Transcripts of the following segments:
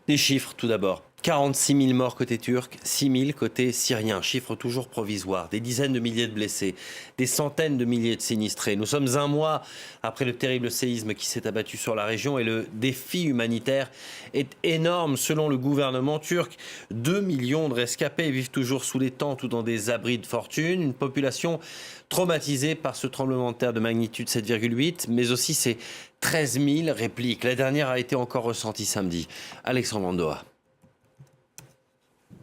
Des chiffres tout d'abord. 46 000 morts côté turc, 6 000 côté syrien. Chiffre toujours provisoire. Des dizaines de milliers de blessés, des centaines de milliers de sinistrés. Nous sommes un mois après le terrible séisme qui s'est abattu sur la région et le défi humanitaire est énorme. Selon le gouvernement turc, 2 millions de rescapés vivent toujours sous les tentes ou dans des abris de fortune. Une population traumatisée par ce tremblement de terre de magnitude 7,8, mais aussi ces 13 000 répliques. La dernière a été encore ressentie samedi. Alexandre Andoa.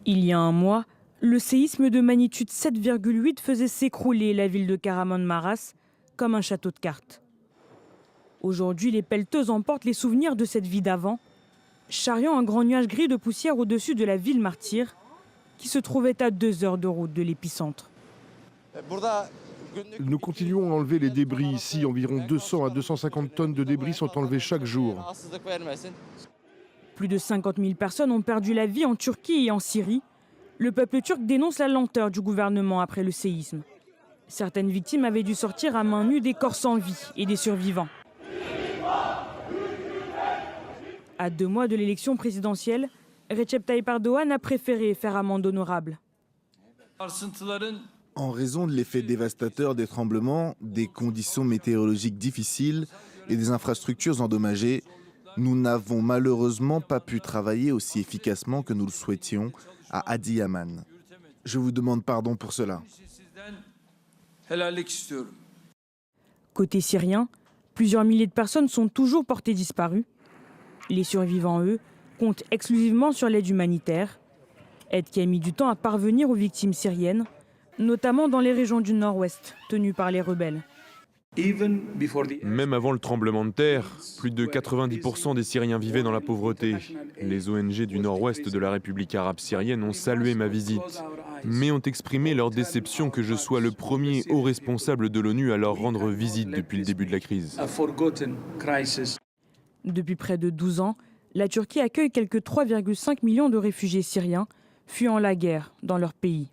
Il y a un mois, le séisme de magnitude 7,8 faisait s'écrouler la ville de Kahramanmaraş comme un château de cartes. Aujourd'hui, les pelleteuses emportent les souvenirs de cette vie d'avant, charriant un grand nuage gris de poussière au-dessus de la ville martyre qui se trouvait à 2 heures de route de l'épicentre. Nous continuons à enlever les débris ici. Environ 200 à 250 tonnes de débris sont enlevées chaque jour. Plus de 50 000 personnes ont perdu la vie en Turquie et en Syrie. Le peuple turc dénonce la lenteur du gouvernement après le séisme. Certaines victimes avaient dû sortir à main nue des corps sans vie et des survivants. À 2 mois de l'élection présidentielle, Recep Tayyip Erdoğan a préféré faire amende honorable. En raison de l'effet dévastateur des tremblements, des conditions météorologiques difficiles et des infrastructures endommagées, nous n'avons malheureusement pas pu travailler aussi efficacement que nous le souhaitions à Adıyaman. Je vous demande pardon pour cela. Côté syrien, plusieurs milliers de personnes sont toujours portées disparues. Les survivants, eux, comptent exclusivement sur l'aide humanitaire. Aide qui a mis du temps à parvenir aux victimes syriennes, notamment dans les régions du nord-ouest, tenues par les rebelles. Même avant le tremblement de terre, plus de 90% des Syriens vivaient dans la pauvreté. Les ONG du nord-ouest de la République arabe syrienne ont salué ma visite, mais ont exprimé leur déception que je sois le premier haut responsable de l'ONU à leur rendre visite depuis le début de la crise. Depuis près de 12 ans, la Turquie accueille quelques 3,5 millions de réfugiés syriens fuyant la guerre dans leur pays.